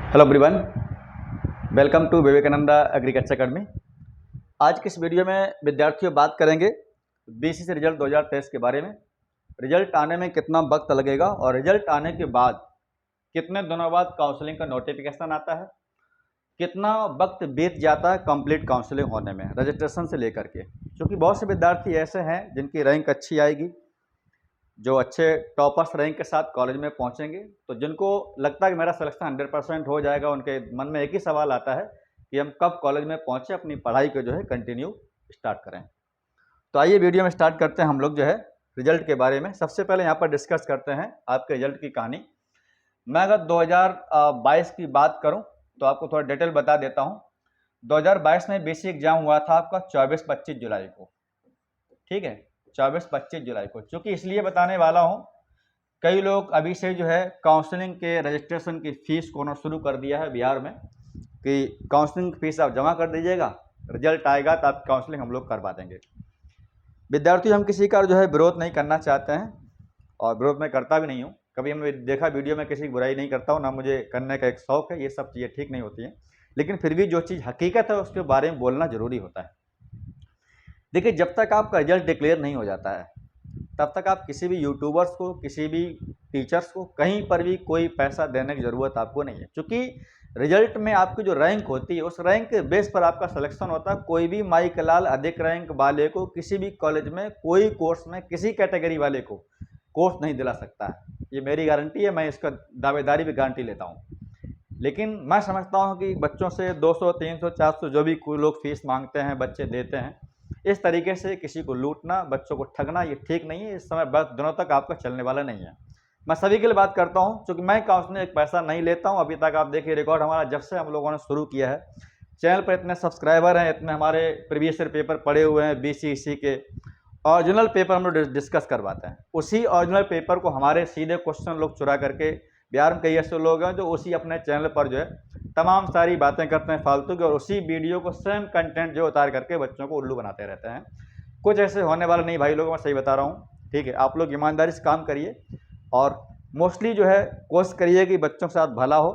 Hello everyone, welcome to Vivekananda agriculture academy. आज की इस वीडियो में विद्यार्थियों बात करेंगे बीसीसी रिजल्ट 2023 के बारे में। रिजल्ट आने में कितना वक्त लगेगा और रिजल्ट आने के बाद कितने दिनों बाद काउंसलिंग का नोटिफिकेशन आता है, कितना वक्त बीत जाता है कंप्लीट काउंसलिंग होने में रजिस्ट्रेशन से लेकर के। क्योंकि बहुत से विद्यार्थी ऐसे हैं जिनकी रैंक अच्छी आएगी, जो अच्छे टॉपर्स रैंक के साथ कॉलेज में पहुंचेंगे, तो जिनको लगता है कि मेरा सिलेक्शन 100% हो जाएगा, उनके मन में एक ही सवाल आता है कि हम कब कॉलेज में पहुंचे, अपनी पढ़ाई को जो है कंटिन्यू स्टार्ट करें। तो आइए वीडियो में स्टार्ट करते हैं हम लोग जो है रिजल्ट के बारे में। सबसे पहले यहाँ पर डिस्कस करते हैं आपके रिजल्ट की कहानी। मैं अगर 2022 की बात करूँ तो आपको थोड़ा डिटेल बता देता हूँ। 2022 में बेसिक एग्जाम हुआ था आपका 24-25 जुलाई को, ठीक है, 24-25 जुलाई को। चूँकि इसलिए बताने वाला हूँ, कई लोग अभी से जो है काउंसलिंग के रजिस्ट्रेशन की फ़ीस को शुरू कर दिया है बिहार में कि काउंसलिंग फीस आप जमा कर दीजिएगा, रिजल्ट आएगा तो आप काउंसलिंग हम लोग करवा देंगे। विद्यार्थी हम किसी का जो है विरोध नहीं करना चाहते हैं और विरोध मैं करता भी नहीं हूँ। कभी हमने देखा वीडियो में किसी की बुराई नहीं करता हूँ, ना मुझे करने का एक शौक़ है। ये सब चीज़ें ठीक नहीं होती हैं, लेकिन फिर भी जो चीज़ हकीकत है उसके बारे में बोलना ज़रूरी होता है। देखिए, जब तक आपका रिजल्ट डिक्लेयर नहीं हो जाता है तब तक आप किसी भी यूट्यूबर्स को, किसी भी टीचर्स को, कहीं पर भी कोई पैसा देने की ज़रूरत आपको नहीं है। क्योंकि रिजल्ट में आपकी जो रैंक होती है उस रैंक के बेस पर आपका सिलेक्शन होता है। कोई भी माई के लाल अधिक रैंक वाले को किसी भी कॉलेज में, कोई कोर्स में, किसी कैटेगरी वाले को कोर्स नहीं दिला सकता है। ये मेरी गारंटी है, मैं इसका दावेदारी भी गारंटी लेता हूँ। लेकिन मैं समझता हूँ कि बच्चों से 200, 300, 400 जो भी कोई लोग फीस मांगते हैं, बच्चे देते हैं, इस तरीके से किसी को लूटना, बच्चों को ठगना, ये ठीक नहीं है। इस समय बहुत दिनों तक आपका चलने वाला नहीं है। मैं सभी के लिए बात करता हूं, क्योंकि मैं काउंसलिंग एक पैसा नहीं लेता हूं। अभी तक आप देखिए रिकॉर्ड हमारा जब से हम लोगों ने शुरू किया है, चैनल पर इतने सब्सक्राइबर हैं, इतने हमारे प्रीवियस ईयर पेपर पड़े हुए हैं, बीसीसी के ओरिजिनल पेपर हम लोग डिस्कस करवाते हैं। उसी ओरिजिनल पेपर को हमारे सीधे क्वेश्चन लोग चुरा करके, बिहार में कई ऐसे लोग हैं जो उसी अपने चैनल पर जो है तमाम सारी बातें करते हैं फालतू की, और उसी वीडियो को सेम कंटेंट जो उतार करके बच्चों को उल्लू बनाते रहते हैं। कुछ ऐसे होने वाला नहीं भाई लोगों, मैं सही बता रहा हूँ, ठीक है। आप लोग ईमानदारी से काम करिए और मोस्टली जो है कोशिश करिए कि बच्चों के साथ भला हो।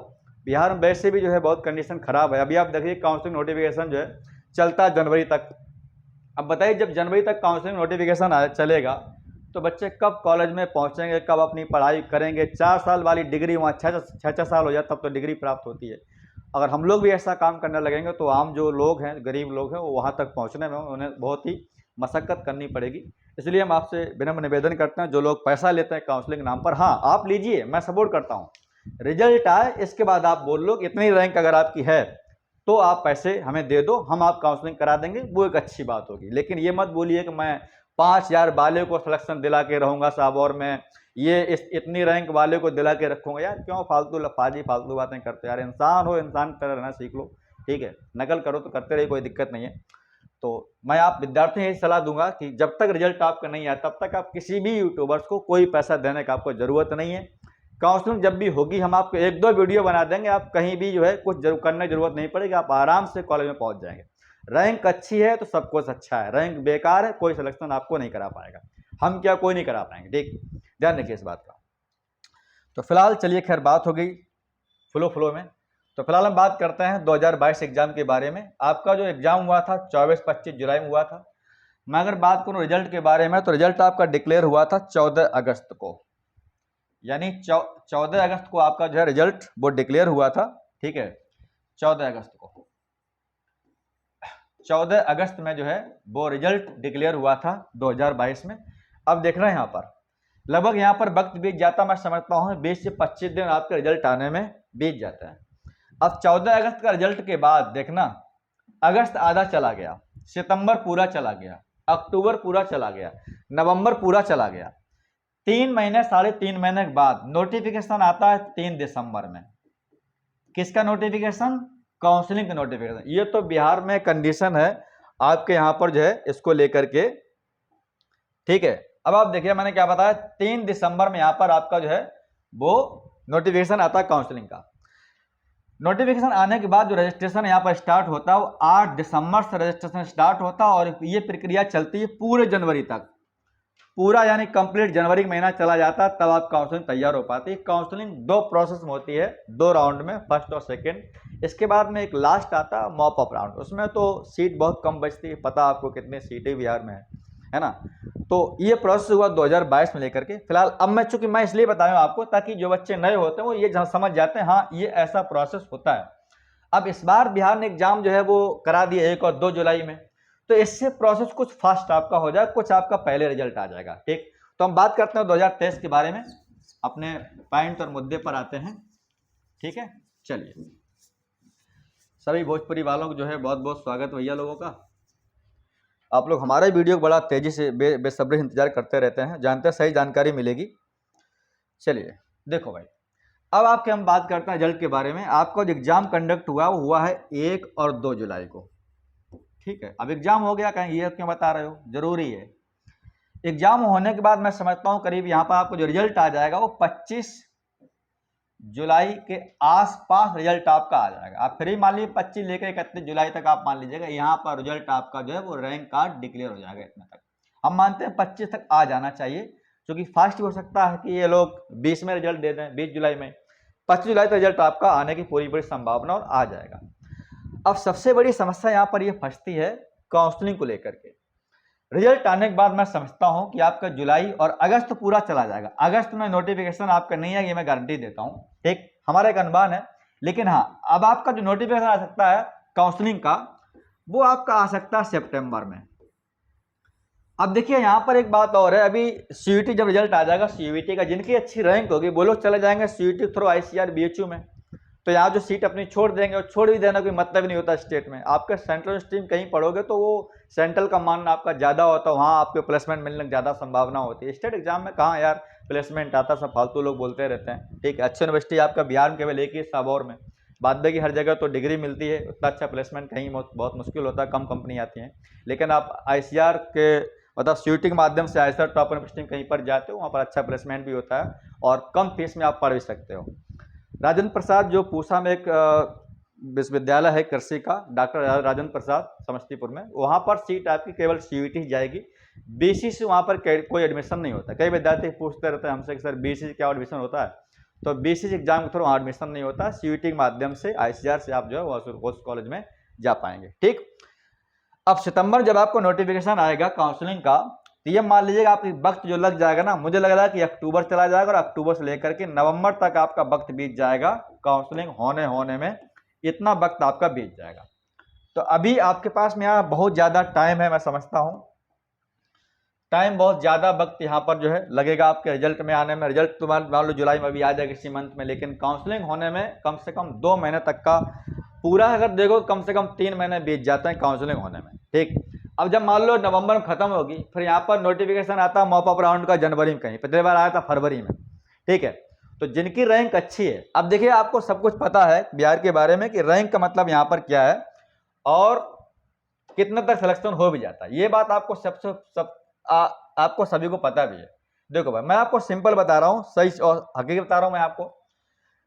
बिहार में वैसे भी जो है बहुत कंडीशन ख़राब है। अभी आप देखिए काउंसलिंग नोटिफिकेशन जो है चलता है जनवरी तक। अब बताइए, जब जनवरी तक काउंसलिंग नोटिफिकेशन चलेगा तो बच्चे कब कॉलेज में पहुंचेंगे, कब अपनी पढ़ाई करेंगे। 4 साल वाली डिग्री वहाँ 6 साल हो जाए तब तो डिग्री प्राप्त होती है। अगर हम लोग भी ऐसा काम करने लगेंगे तो आम जो लोग हैं, गरीब लोग हैं, वो वहाँ तक पहुँचने में उन्हें बहुत ही मशक्क़त करनी पड़ेगी। इसलिए हम आपसे विनम्र निवेदन करते हैं, जो लोग पैसा लेते हैं काउंसलिंग नाम पर, हाँ आप लीजिए, मैं सपोर्ट करता हूँ। रिजल्ट आए इसके बाद आप बोल लो कि इतनी रैंक अगर आपकी है तो आप पैसे हमें दे दो, हम आप काउंसलिंग करा देंगे, वो एक अच्छी बात होगी। लेकिन ये मत बोलिए कि मैं 5000 वाले को सिलेक्शन दिला के रहूँगा साहब, और मैं ये इतनी रैंक वाले को दिला के रखूँगा। यार क्यों फालतू बातें करते यार। इंसान हो, इंसान की तरह रहना सीख लो, ठीक है। नकल करो तो करते रहिए, कोई दिक्कत नहीं है। तो मैं आप विद्यार्थी यही सलाह दूंगा कि जब तक रिजल्ट आपका नहीं आया तब तक आप किसी भी यूट्यूबर्स को कोई पैसा देने का आपको ज़रूरत नहीं है। काउंसलिंग जब भी होगी हम आपको 1-2 वीडियो बना देंगे, आप कहीं भी जो है कुछ करने की जरूरत नहीं पड़ेगी, आप आराम से कॉलेज में पहुंच जाएंगे। रैंक अच्छी है तो सब कुछ अच्छा है, रैंक बेकार है कोई सिलेक्शन आपको नहीं करा पाएगा। हम क्या, कोई नहीं करा पाएंगे, ठीक, ध्यान रखिए इस बात का। तो फिलहाल चलिए, खैर बात हो गई फ्लो में। तो फिलहाल हम बात करते हैं 2022 एग्जाम के बारे में। आपका जो एग्जाम हुआ था 24-25 जुलाई में हुआ था। मैं अगर बात करूं रिजल्ट के बारे में तो रिजल्ट आपका डिक्लेयर हुआ था 14 अगस्त को, यानी 14 अगस्त को आपका जो है रिजल्ट वो डिक्लेयर हुआ था, ठीक है। 14 अगस्त को, 14 अगस्त में जो है वो रिजल्ट डिक्लेयर हुआ था 2022 में। अब देखना है यहाँ पर लगभग यहाँ पर वक्त बीत जाता, मैं समझता हूँ 20 से 25 दिन आपके रिजल्ट आने में बीत जाता है। अब 14 अगस्त का रिजल्ट के बाद देखना, अगस्त आधा चला गया, सितंबर पूरा चला गया, अक्टूबर पूरा चला गया, नवंबर पूरा चला गया। 3 महीने, 3.5 महीने के बाद नोटिफिकेशन आता है 3 दिसंबर में। किसका नोटिफिकेशन? काउंसलिंग का नोटिफिकेशन। ये तो बिहार में कंडीशन है आपके यहाँ पर जो है इसको लेकर के, ठीक है। अब आप देखिए मैंने क्या बताया, 3 दिसंबर में यहाँ पर आपका जो है वो नोटिफिकेशन आता है काउंसलिंग का। नोटिफिकेशन आने के बाद जो रजिस्ट्रेशन यहाँ पर स्टार्ट होता है वो 8 दिसंबर से रजिस्ट्रेशन स्टार्ट होता है और ये प्रक्रिया चलती है पूरे जनवरी तक। पूरा यानी कंप्लीट जनवरी का महीना चला जाता तब आप काउंसलिंग तैयार हो पाती है। काउंसलिंग 2 प्रोसेस में होती है, 2 राउंड में, फर्स्ट और सेकंड। इसके बाद में एक लास्ट आता है मॉप अप राउंड, उसमें तो सीट बहुत कम बचती है, पता आपको कितनी सीटें बिहार में है ना। तो ये प्रोसेस हुआ 2022 में लेकर के। फिलहाल अब मैं चूंकि मैं इसलिए बताया आपको ताकि जो बच्चे नए होते हैं वो ये समझ जाते हैं हाँ ये ऐसा प्रोसेस होता है। अब इस बार बिहार ने एग्जाम जो है वो करा दिया 1 और 2 जुलाई में, तो इससे प्रोसेस कुछ फास्ट आपका हो जाएगा, कुछ आपका पहले रिजल्ट आ जाएगा। ठीक, तो हम बात करते हैं 2023 के बारे में, अपने पॉइंट और मुद्दे पर आते हैं। ठीक है, चलिए। सभी भोजपुरी वालों को जो है बहुत बहुत स्वागत भैया लोगों का। आप लोग हमारे वीडियो को बड़ा तेजी से बेसब्री से इंतजार करते रहते हैं, जानते हैं सही जानकारी मिलेगी। चलिए देखो भाई, अब आपके हम बात करते हैं रिजल्ट के बारे में। आपका जो एग्जाम कंडक्ट हुआ वो हुआ है 1 और 2 जुलाई को। ठीक है, अब एग्जाम हो गया, कहीं ये क्यों बता रहे हो, जरूरी है। एग्जाम होने के बाद मैं समझता हूं करीब यहाँ पर आपको जो रिजल्ट आ जाएगा वो 25 जुलाई के आसपास रिजल्ट आपका आ जाएगा। आप फिर मान लीजिए 25 लेकर 31 जुलाई तक आप मान लीजिएगा, यहाँ पर रिजल्ट आपका जो है वो रैंक कार्ड डिक्लेयर हो जाएगा। इतना तक हम मानते हैं 25 तक आ जाना चाहिए, क्योंकि फास्ट हो सकता है कि ये लोग 20 में रिजल्ट दे दें, 20 जुलाई में। 25 जुलाई तक रिजल्ट आपका आने की पूरी बड़ी संभावना और आ जाएगा। अब सबसे बड़ी समस्या यहाँ पर ये फंसती है काउंसलिंग को लेकर के। रिजल्ट आने के बाद मैं समझता हूँ कि आपका जुलाई और अगस्त पूरा चला जाएगा। अगस्त में नोटिफिकेशन आपका नहीं है, ये मैं गारंटी देता हूँ। ठीक, हमारा एक अनुमान है। लेकिन हाँ, अब आपका जो नोटिफिकेशन आ सकता है काउंसलिंग का, वो आपका आ सकता है सितंबर में। अब देखिए यहाँ पर एक बात और है, अभी सीयूटी जब रिजल्ट आ जाएगा, सीयूटी का जिनकी अच्छी रैंक होगी वो लोग चले जाएंगे सीयूटी थ्रू आईसीआर बीएचयू में। तो यहाँ जो सीट अपनी छोड़ देंगे और छोड़ भी देना कोई मतलब नहीं होता स्टेट में। आपके सेंट्रल स्ट्रीम कहीं पढ़ोगे तो वो सेंट्रल का मान आपका ज़्यादा होता है, वहाँ आपके प्लेसमेंट मिलने की ज़्यादा संभावना होती है। स्टेट एग्जाम में कहाँ यार प्लेसमेंट आता, सब फालतू लोग बोलते रहते हैं। ठीक, अच्छी यूनिवर्सिटी आपका बिहार में केवल एक ही साबौर में, बाद में की हर जगह तो डिग्री मिलती है, उतना अच्छा प्लेसमेंट कहीं बहुत मुश्किल होता है, कम कंपनी आती हैं। लेकिन आप आईसीआर के मतलब सीयूटी के माध्यम से आईसीआर टॉप यूनिवर्सिटी कहीं पर जाते हो, वहाँ पर अच्छा प्लेसमेंट भी होता है और कम फीस में आप पढ़ भी सकते हो। राजेंद्र प्रसाद जो पूसा में एक विश्वविद्यालय है कृषि का, डॉक्टर राजेंद्र प्रसाद समस्तीपुर में, वहाँ पर सीट आपकी केवल सीयूटी जाएगी। बीसी से वहाँ पर कोई एडमिशन नहीं होता। कई विद्यार्थी पूछते रहते हैं हमसे कि सर बीसी से क्या एडमिशन होता है, तो बीसी एग्जाम के थ्रू वहाँ एडमिशन नहीं होता, सीयूटी के माध्यम से आईसीआर से आप जो है वो उस कॉलेज में जा पाएंगे। ठीक, अब सितंबर जब आपको नोटिफिकेशन आएगा काउंसलिंग का, तो ये मान लीजिएगा आपकी वक्त जो लग जाएगा ना, मुझे लग रहा है कि अक्टूबर चला जाएगा और अक्टूबर से लेकर के नवंबर तक आपका वक्त बीत जाएगा काउंसलिंग होने में, इतना वक्त आपका बीत जाएगा। तो अभी आपके पास में यहाँ बहुत ज़्यादा टाइम है, मैं समझता हूँ टाइम बहुत ज़्यादा वक्त यहाँ पर जो है लगेगा आपके रिजल्ट में आने में। रिजल्ट तो मान लो जुलाई में भी आ जाएगा इसी मंथ में, लेकिन काउंसलिंग होने में कम से कम 2 महीने तक का पूरा अगर देखो कम से कम 3 महीने बीत जाते हैं काउंसलिंग होने में। ठीक, अब जब मान लो नवंबर में खत्म होगी, फिर यहाँ पर नोटिफिकेशन आता है मॉप अप राउंड का जनवरी में, कहीं पिछली बार आया था फरवरी में। ठीक है, तो जिनकी रैंक अच्छी है, अब देखिए आपको सब कुछ पता है बिहार के बारे में कि रैंक का मतलब यहाँ पर क्या है और कितने तक सिलेक्शन हो भी जाता है, ये बात आपको आपको सभी को पता भी है। देखो भाई, मैं आपको सिंपल बता रहा हूँ, सही और हकीकत बता रहा हूँ मैं आपको।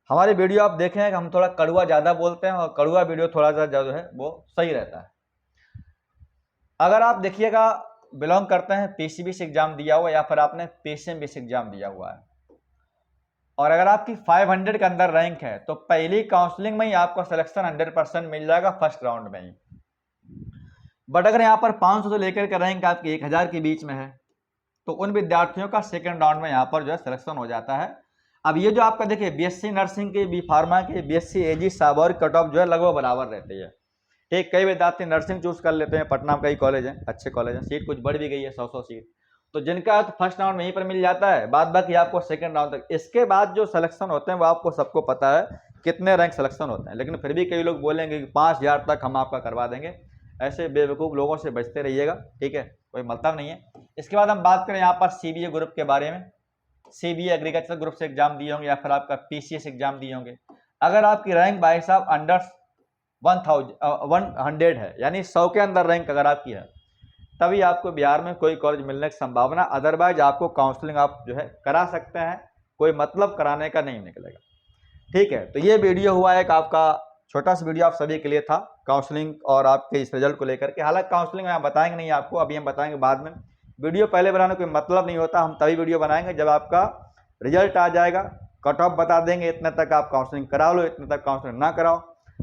हमारी वीडियो आप देखें कि हम थोड़ा कड़वा ज़्यादा बोलते हैं और कड़वा वीडियो थोड़ा सा जो है वो सही रहता है। अगर आप देखिएगा बिलोंग करते हैं पीसीबी से एग्जाम दिया हुआ या फिर आपने पीसीएमबी से एग्जाम दिया हुआ है, और अगर आपकी 500 के अंदर रैंक है तो पहली काउंसलिंग में ही आपको सिलेक्शन 100% मिल जाएगा फर्स्ट राउंड में ही। बट अगर यहाँ पर 500 से लेकर के रैंक आपकी 1000 के बीच में है तो उन विद्यार्थियों का सेकेंड राउंड में यहाँ पर जो है सिलेक्शन हो जाता है। अब ये जो आपका देखिए बीएससी नर्सिंग के, बी फार्मा के, बीएससी एजी साबर कट ऑफ जो है लगभग बराबर रहती है। ठीक, कई विद्यार्थी नर्सिंग चूज कर लेते हैं, पटना में कई कॉलेज हैं, अच्छे कॉलेज हैं, सीट कुछ बढ़ भी गई है 100 सीट, तो जिनका तो फर्स्ट राउंड में यहीं पर मिल जाता है, बाद बाकी आपको सेकंड राउंड तक। इसके बाद जो सिलेक्शन होते हैं वो आपको सबको पता है कितने रैंक सिलेक्शन होते हैं, लेकिन फिर भी कई लोग बोलेंगे कि 5000 तक हम आपका करवा देंगे। ऐसे बेवकूफ़ लोगों से बचते रहिएगा, ठीक है, कोई मतलब नहीं है। इसके बाद हम बात करें यहाँ पर सीबीए ग्रुप के बारे में। सीबीए एग्रीकल्चर ग्रुप से एग्जाम दिए होंगे या फिर आपका पीसीएस एग्जाम दिए होंगे। अगर आपकी रैंक भाई साहब अंडर 100 है, यानी 100 के अंदर रैंक अगर आपकी है, तभी आपको बिहार में कोई कॉलेज मिलने की संभावना, अदरवाइज आपको काउंसलिंग आप जो है करा सकते हैं, कोई मतलब कराने का नहीं निकलेगा। ठीक है, तो ये वीडियो हुआ एक आपका छोटा सा वीडियो आप सभी के लिए था काउंसलिंग और आपके इस रिजल्ट को लेकर के। हालांकि काउंसलिंग में हम बताएंगे नहीं आपको, अभी हम बताएंगे बाद में वीडियो पहले बनाने कोई मतलब नहीं होता, हम तभी वीडियो बनाएंगे जब आपका रिजल्ट आ जाएगा, कट ऑफ बता देंगे, इतने तक आप काउंसलिंग करा लो, इतने तक काउंसलिंग ना कराओ।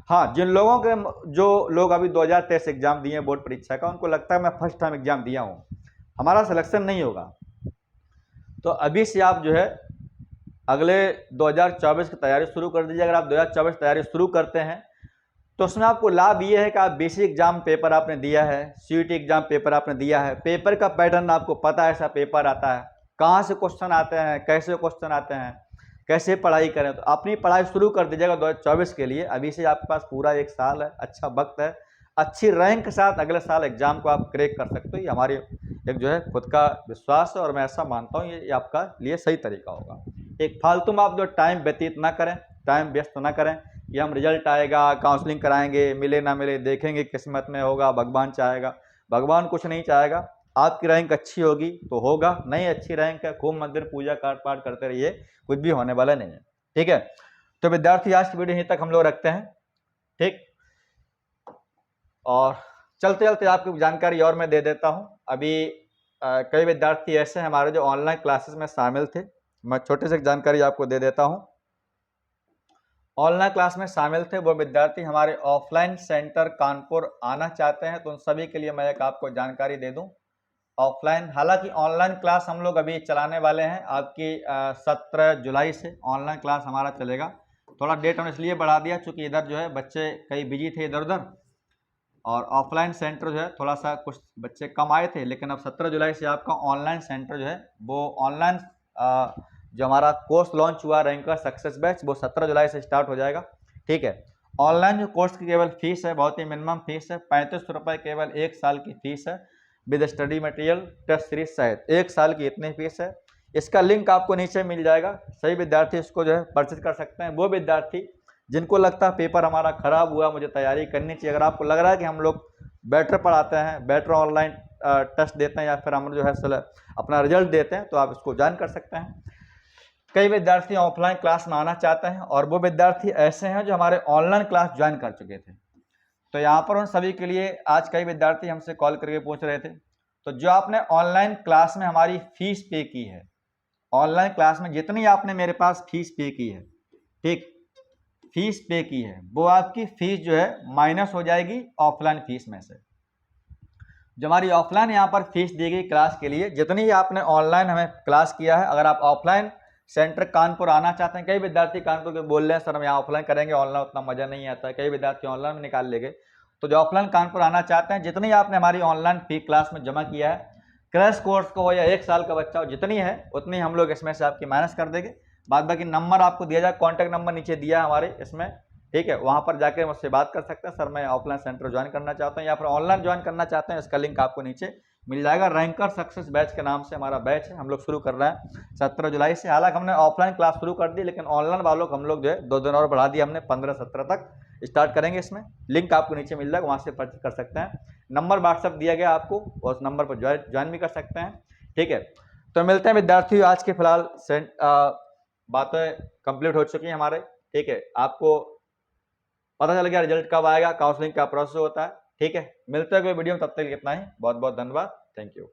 हाँ, जिन लोगों के जो लोग अभी 2023 एग्जाम दिए बोर्ड परीक्षा का, उनको लगता है मैं फर्स्ट टाइम एग्जाम दिया हूँ, हमारा सिलेक्शन नहीं होगा, तो अभी से आप जो है अगले 2024 की तैयारी शुरू कर दीजिए। अगर आप 2024 तैयारी शुरू करते हैं तो उसमें आपको लाभ ये है कि आप बेसिक एग्जाम पेपर आपने दिया है, सीयूटी एग्जाम पेपर आपने दिया है, पेपर का पैटर्न आपको पता है, ऐसा पेपर आता है, कहाँ से क्वेश्चन आते हैं, कैसे क्वेश्चन आते हैं, कैसे पढ़ाई करें। तो अपनी पढ़ाई शुरू कर दीजिएगा 2024 के लिए। अभी से आपके पास पूरा 1 साल है, अच्छा वक्त है, अच्छी रैंक के साथ अगले साल एग्जाम को आप क्रैक कर सकते हो। ये हमारी एक जो है खुद का विश्वास है और मैं ऐसा मानता हूँ ये आपका लिए सही तरीका होगा। एक फालतू में आप जो टाइम व्यतीत ना करें, टाइम व्यस्त ना करें कि हम रिजल्ट आएगा, काउंसलिंग कराएंगे, मिले ना मिले देखेंगे, किस्मत में होगा, भगवान चाहेगा। भगवान कुछ नहीं चाहेगा, आपकी रैंक अच्छी होगी तो होगा, नहीं अच्छी रैंक है, खूब मंदिर पूजा पाठ करते रहिए, कुछ भी होने वाला नहीं है। ठीक है, तो विद्यार्थी आज की वीडियो यहीं तक हम लोग रखते हैं। ठीक, और चलते चलते आपको जानकारी और मैं दे देता हूं। अभी कई विद्यार्थी ऐसे हैं हमारे जो ऑनलाइन क्लासेस में शामिल थे, मैं छोटे से जानकारी आपको दे देता हूं। ऑनलाइन क्लास में शामिल थे वो विद्यार्थी हमारे ऑफलाइन सेंटर कानपुर आना चाहते हैं, तो उन सभी के लिए मैं एक आपको जानकारी दे दूं। ऑफलाइन, हालांकि ऑनलाइन क्लास हम लोग अभी चलाने वाले हैं आपकी 17 जुलाई से ऑनलाइन क्लास हमारा चलेगा। थोड़ा डेट हमने इसलिए बढ़ा दिया क्योंकि इधर जो है बच्चे कई बिजी थे इधर उधर, और ऑफलाइन सेंटर जो है थोड़ा सा कुछ बच्चे कम आए थे, लेकिन अब 17 जुलाई से आपका ऑनलाइन सेंटर जो है वो ऑनलाइन जो हमारा कोर्स लॉन्च हुआ रैंकर सक्सेस बैच, वो 17 जुलाई से स्टार्ट हो जाएगा। ठीक है, ऑनलाइन जो कोर्स की केवल फीस है, बहुत ही मिनिमम फीस है, 35 रुपये केवल 1 साल की फीस है, with study material test series सहित 1 साल की इतनी फीस है। इसका लिंक आपको नीचे मिल जाएगा, सही विद्यार्थी इसको जो है परचेज कर सकते हैं। वो विद्यार्थी जिनको लगता है पेपर हमारा खराब हुआ, मुझे तैयारी करनी चाहिए, अगर आपको लग रहा है कि हम लोग बेटर पढ़ाते हैं, बेटर ऑनलाइन टेस्ट देते हैं, या फिर हम जो है अपना रिजल्ट देते हैं, तो आप इसको ज्वाइन कर सकते हैं। कई विद्यार्थी ऑफलाइन क्लास में आना चाहते हैं और वो विद्यार्थी ऐसे हैं जो हमारे ऑनलाइन क्लास ज्वाइन कर चुके थे, तो यहाँ पर उन सभी के लिए आज कई विद्यार्थी हमसे कॉल करके पूछ रहे थे, तो जो आपने ऑनलाइन क्लास में हमारी फीस पे की है, ऑनलाइन क्लास में जितनी आपने मेरे पास फीस पे की है, ठीक, फीस पे की है, वो आपकी फीस जो है माइनस हो जाएगी ऑफलाइन फीस में से। जो हमारी ऑफलाइन यहाँ पर फीस दी गई क्लास के लिए, जितनी आपने ऑनलाइन हमें क्लास किया है, अगर आप ऑफलाइन सेंटर कानपुर आना चाहते हैं, कई विद्यार्थी कानपुर के बोल रहे हैं सर हम यहाँ ऑफलाइन करेंगे, ऑनलाइन उतना मजा नहीं आता है, कई विद्यार्थी ऑनलाइन में निकाल लेंगे, तो जो ऑफलाइन कानपुर आना चाहते हैं, जितनी आपने हमारी ऑनलाइन फी क्लास में जमा किया है, क्रैश कोर्स को हो या 1 साल का बच्चा हो, जितनी है उतनी हम लोग इसमें से आपकी माइनस कर देंगे। बाद बाकी नंबर आपको दिया जाए, कॉन्टैक्ट नंबर नीचे दिया है हमारे इसमें, ठीक है, वहाँ पर जाकर मुझसे बात कर सकते हैं, सर मैं ऑफलाइन सेंटर ज्वाइन करना चाहता हूँ या फिर ऑनलाइन ज्वाइन करना चाहते हैं, इसका लिंक आपको नीचे मिल जाएगा। रैंकर सक्सेस बैच के नाम से हमारा बैच है, हम लोग शुरू कर रहे हैं 17 जुलाई से। हालांकि हमने ऑफलाइन क्लास शुरू कर दी, लेकिन ऑनलाइन वालों को हम लोग जो है 2 दिन और बढ़ा दिया हमने, 15-17 तक स्टार्ट करेंगे। इसमें लिंक आपको नीचे मिल जाएगा, वहाँ से परचेज कर सकते हैं। नंबर व्हाट्सअप दिया गया आपको, उस नंबर पर ज्वाइन भी कर सकते हैं। ठीक है, तो मिलते हैं विद्यार्थियों, आज के फिलहाल बातें कंप्लीट हो चुकी हैं हमारे। ठीक है, आपको पता चल गया रिजल्ट कब आएगा, काउंसलिंग का प्रोसेस होता है। ठीक है, मिलते हैं कोई वीडियो में, तब तक इतना ही, बहुत बहुत धन्यवाद, थैंक यू।